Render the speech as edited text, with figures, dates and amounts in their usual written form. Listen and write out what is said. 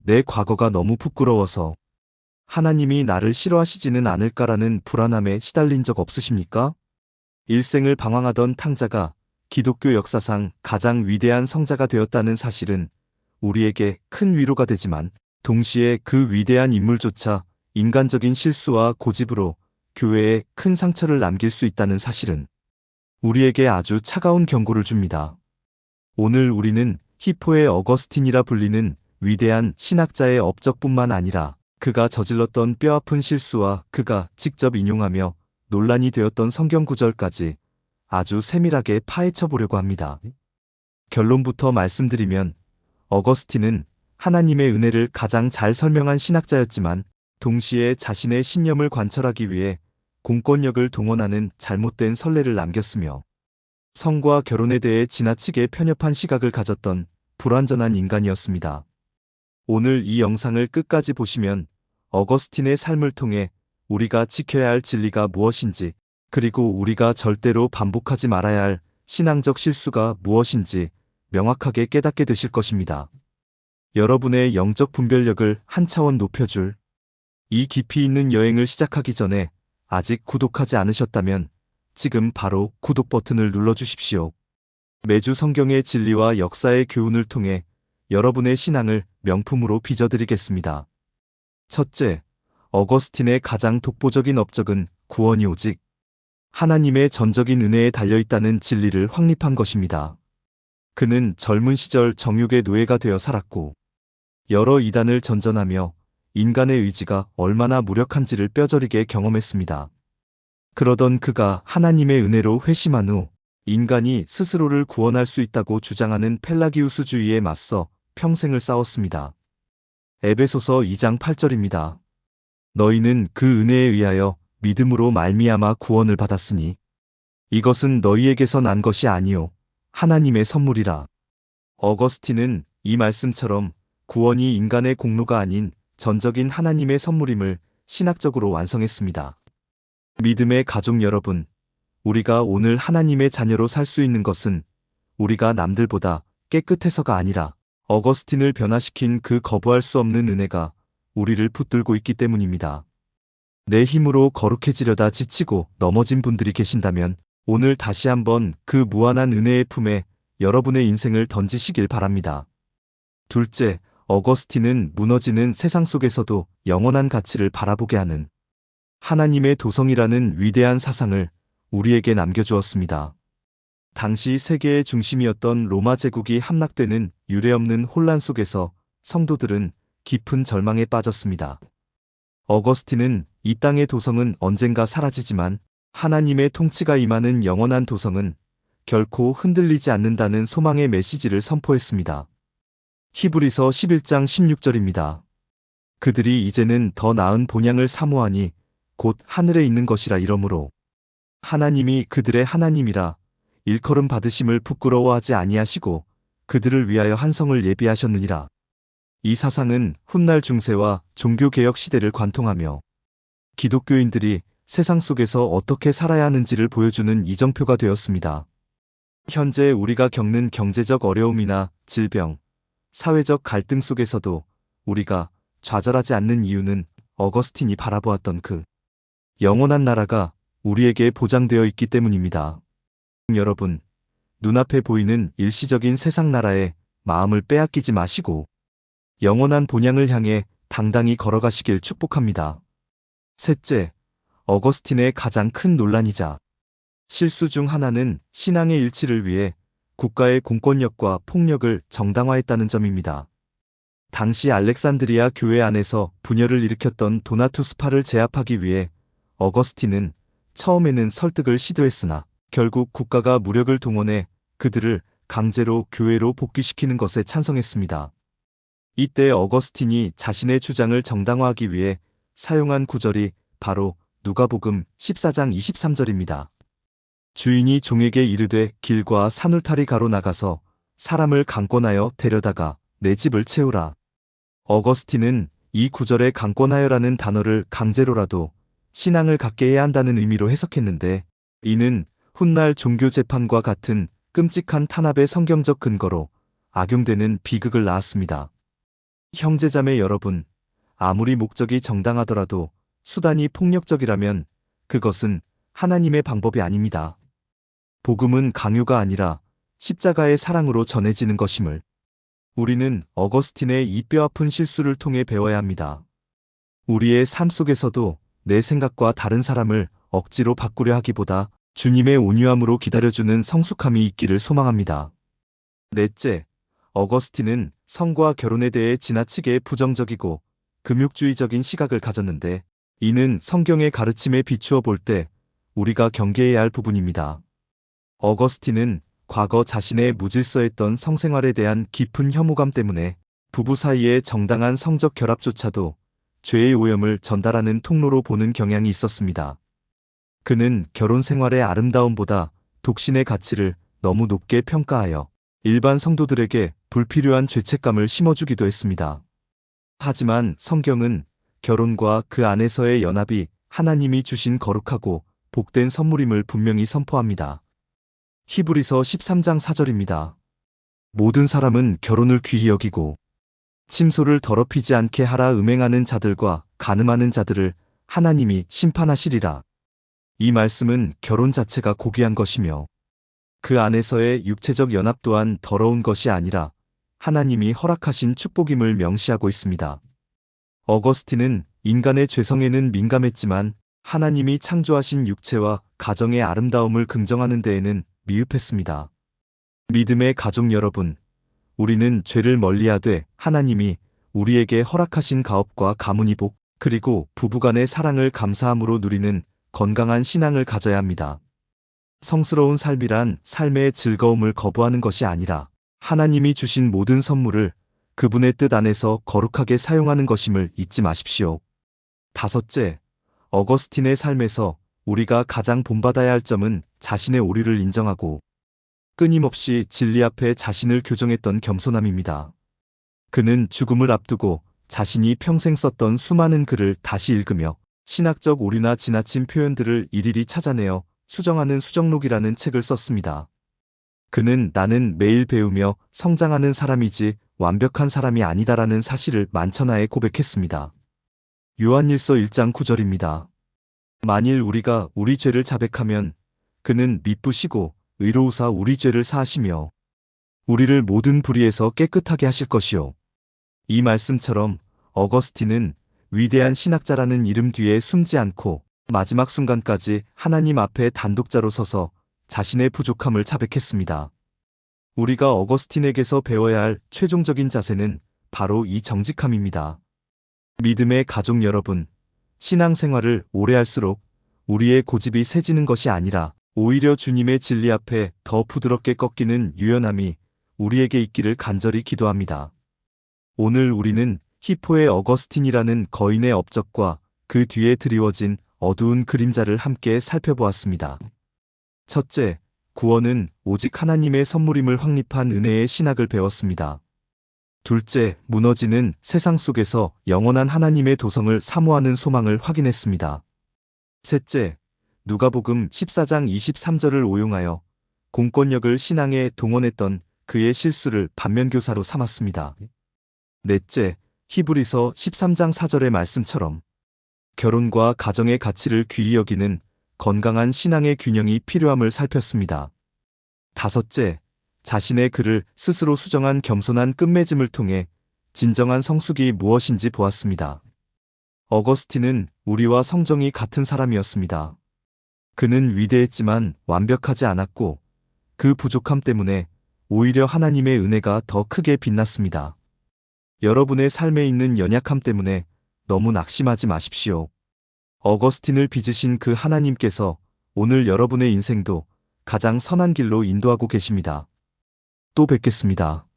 내 과거가 너무 부끄러워서 하나님이 나를 싫어하시지는 않을까라는 불안함에 시달린 적 없으십니까? 일생을 방황하던 탕자가 기독교 역사상 가장 위대한 성자가 되었다는 사실은 우리에게 큰 위로가 되지만 동시에 그 위대한 인물조차 인간적인 실수와 고집으로 교회에 큰 상처를 남길 수 있다는 사실은 우리에게 아주 차가운 경고를 줍니다. 오늘 우리는 히포의 어거스틴이라 불리는 위대한 신학자의 업적뿐만 아니라 그가 저질렀던 뼈아픈 실수와 그가 직접 인용하며 논란이 되었던 성경 구절까지 아주 세밀하게 파헤쳐 보려고 합니다. 결론부터 말씀드리면 어거스틴은 하나님의 은혜를 가장 잘 설명한 신학자였지만 동시에 자신의 신념을 관철하기 위해 공권력을 동원하는 잘못된 선례를 남겼으며 성과 결혼에 대해 지나치게 편협한 시각을 가졌던 불완전한 인간이었습니다. 오늘 이 영상을 끝까지 보시면 어거스틴의 삶을 통해 우리가 지켜야 할 진리가 무엇인지 그리고 우리가 절대로 반복하지 말아야 할 신앙적 실수가 무엇인지 명확하게 깨닫게 되실 것입니다. 여러분의 영적 분별력을 한 차원 높여줄 이 깊이 있는 여행을 시작하기 전에 아직 구독하지 않으셨다면 지금 바로 구독 버튼을 눌러주십시오. 매주 성경의 진리와 역사의 교훈을 통해 여러분의 신앙을 명품으로 빚어드리겠습니다. 첫째, 어거스틴의 가장 독보적인 업적은 구원이 오직 하나님의 전적인 은혜에 달려있다는 진리를 확립한 것입니다. 그는 젊은 시절 정욕의 노예가 되어 살았고 여러 이단을 전전하며 인간의 의지가 얼마나 무력한지를 뼈저리게 경험했습니다. 그러던 그가 하나님의 은혜로 회심한 후 인간이 스스로를 구원할 수 있다고 주장하는 펠라기우스주의에 맞서 평생을 싸웠습니다. 에베소서 2장 8절입니다. 너희는 그 은혜에 의하여 믿음으로 말미암아 구원을 받았으니 이것은 너희에게서 난 것이 아니요 하나님의 선물이라. 어거스틴은 이 말씀처럼 구원이 인간의 공로가 아닌 전적인 하나님의 선물임을 신학적으로 완성했습니다. 믿음의 가족 여러분, 우리가 오늘 하나님의 자녀로 살 수 있는 것은 우리가 남들보다 깨끗해서가 아니라 어거스틴을 변화시킨 그 거부할 수 없는 은혜가 우리를 붙들고 있기 때문입니다. 내 힘으로 거룩해지려다 지치고 넘어진 분들이 계신다면 오늘 다시 한번 그 무한한 은혜의 품에 여러분의 인생을 던지시길 바랍니다. 둘째, 어거스틴은 무너지는 세상 속에서도 영원한 가치를 바라보게 하는 하나님의 도성이라는 위대한 사상을 우리에게 남겨주었습니다. 당시 세계의 중심이었던 로마 제국이 함락되는 유례없는 혼란 속에서 성도들은 깊은 절망에 빠졌습니다. 어거스틴은 이 땅의 도성은 언젠가 사라지지만 하나님의 통치가 임하는 영원한 도성은 결코 흔들리지 않는다는 소망의 메시지를 선포했습니다. 히브리서 11장 16절입니다. 그들이 이제는 더 나은 본향을 사모하니 곧 하늘에 있는 것이라 이러므로 하나님이 그들의 하나님이라 일컬음 받으심을 부끄러워하지 아니하시고 그들을 위하여 한 성을 예비하셨느니라. 이 사상은 훗날 중세와 종교개혁 시대를 관통하며 기독교인들이 세상 속에서 어떻게 살아야 하는지를 보여주는 이정표가 되었습니다. 현재 우리가 겪는 경제적 어려움이나 질병, 사회적 갈등 속에서도 우리가 좌절하지 않는 이유는 어거스틴이 바라보았던 그 영원한 나라가 우리에게 보장되어 있기 때문입니다. 여러분, 눈앞에 보이는 일시적인 세상 나라에 마음을 빼앗기지 마시고 영원한 본향을 향해 당당히 걸어가시길 축복합니다. 셋째, 어거스틴의 가장 큰 논란이자 실수 중 하나는 신앙의 일치를 위해 국가의 공권력과 폭력을 정당화했다는 점입니다. 당시 알렉산드리아 교회 안에서 분열을 일으켰던 도나투스파를 제압하기 위해 어거스틴은 처음에는 설득을 시도했으나 결국 국가가 무력을 동원해 그들을 강제로 교회로 복귀시키는 것에 찬성했습니다. 이때 어거스틴이 자신의 주장을 정당화하기 위해 사용한 구절이 바로 누가복음 14장 23절입니다. 주인이 종에게 이르되 길과 산울타리 가로 나가서 사람을 강권하여 데려다가 내 집을 채우라. 어거스틴은 이 구절에 강권하여라는 단어를 강제로라도 신앙을 갖게 해야 한다는 의미로 해석했는데 이는 훗날 종교재판과 같은 끔찍한 탄압의 성경적 근거로 악용되는 비극을 낳았습니다. 형제자매 여러분, 아무리 목적이 정당하더라도 수단이 폭력적이라면 그것은 하나님의 방법이 아닙니다. 복음은 강요가 아니라 십자가의 사랑으로 전해지는 것임을 우리는 어거스틴의 이 뼈아픈 실수를 통해 배워야 합니다. 우리의 삶 속에서도 내 생각과 다른 사람을 억지로 바꾸려 하기보다 주님의 온유함으로 기다려주는 성숙함이 있기를 소망합니다. 넷째, 어거스틴은 성과 결혼에 대해 지나치게 부정적이고 금욕주의적인 시각을 가졌는데 이는 성경의 가르침에 비추어 볼 때 우리가 경계해야 할 부분입니다. 어거스틴은 과거 자신의 무질서했던 성생활에 대한 깊은 혐오감 때문에 부부 사이의 정당한 성적 결합조차도 죄의 오염을 전달하는 통로로 보는 경향이 있었습니다. 그는 결혼 생활의 아름다움보다 독신의 가치를 너무 높게 평가하여 일반 성도들에게 불필요한 죄책감을 심어주기도 했습니다. 하지만 성경은 결혼과 그 안에서의 연합이 하나님이 주신 거룩하고 복된 선물임을 분명히 선포합니다. 히브리서 13장 4절입니다. 모든 사람은 결혼을 귀히 여기고 침소를 더럽히지 않게 하라 음행하는 자들과 간음하는 자들을 하나님이 심판하시리라. 이 말씀은 결혼 자체가 고귀한 것이며 그 안에서의 육체적 연합 또한 더러운 것이 아니라 하나님이 허락하신 축복임을 명시하고 있습니다. 어거스틴은 인간의 죄성에는 민감했지만 하나님이 창조하신 육체와 가정의 아름다움을 긍정하는 데에는 미흡했습니다. 믿음의 가족 여러분, 우리는 죄를 멀리하되 하나님이 우리에게 허락하신 가업과 가문이 복, 그리고 부부간의 사랑을 감사함으로 누리는 건강한 신앙을 가져야 합니다. 성스러운 삶이란 삶의 즐거움을 거부하는 것이 아니라 하나님이 주신 모든 선물을 그분의 뜻 안에서 거룩하게 사용하는 것임을 잊지 마십시오. 다섯째, 어거스틴의 삶에서 우리가 가장 본받아야 할 점은 자신의 오류를 인정하고 끊임없이 진리 앞에 자신을 교정했던 겸손함입니다. 그는 죽음을 앞두고 자신이 평생 썼던 수많은 글을 다시 읽으며 신학적 오류나 지나친 표현들을 일일이 찾아내어 수정하는 수정록이라는 책을 썼습니다. 그는 나는 매일 배우며 성장하는 사람이지 완벽한 사람이 아니다라는 사실을 만천하에 고백했습니다. 요한일서 1장 9절입니다. 만일 우리가 우리 죄를 자백하면 그는 미쁘시고 의로우사 우리 죄를 사하시며 우리를 모든 불의에서 깨끗하게 하실 것이요. 이 말씀처럼 어거스틴은 위대한 신학자라는 이름 뒤에 숨지 않고 마지막 순간까지 하나님 앞에 단독자로 서서 자신의 부족함을 자백했습니다. 우리가 어거스틴에게서 배워야 할 최종적인 자세는 바로 이 정직함입니다. 믿음의 가족 여러분, 신앙생활을 오래 할수록 우리의 고집이 세지는 것이 아니라 오히려 주님의 진리 앞에 더 부드럽게 꺾이는 유연함이 우리에게 있기를 간절히 기도합니다. 오늘 우리는 히포의 어거스틴이라는 거인의 업적과 그 뒤에 드리워진 어두운 그림자를 함께 살펴보았습니다. 첫째, 구원은 오직 하나님의 선물임을 확립한 은혜의 신학을 배웠습니다. 둘째, 무너지는 세상 속에서 영원한 하나님의 도성을 사모하는 소망을 확인했습니다. 셋째, 누가복음 14장 23절을 오용하여 공권력을 신앙에 동원했던 그의 실수를 반면교사로 삼았습니다. 넷째, 히브리서 13장 4절의 말씀처럼 결혼과 가정의 가치를 귀히 여기는 건강한 신앙의 균형이 필요함을 살폈습니다. 다섯째, 자신의 글을 스스로 수정한 겸손한 끝맺음을 통해 진정한 성숙이 무엇인지 보았습니다. 어거스틴은 우리와 성정이 같은 사람이었습니다. 그는 위대했지만 완벽하지 않았고 그 부족함 때문에 오히려 하나님의 은혜가 더 크게 빛났습니다. 여러분의 삶에 있는 연약함 때문에 너무 낙심하지 마십시오. 어거스틴을 빚으신 그 하나님께서 오늘 여러분의 인생도 가장 선한 길로 인도하고 계십니다. 또 뵙겠습니다.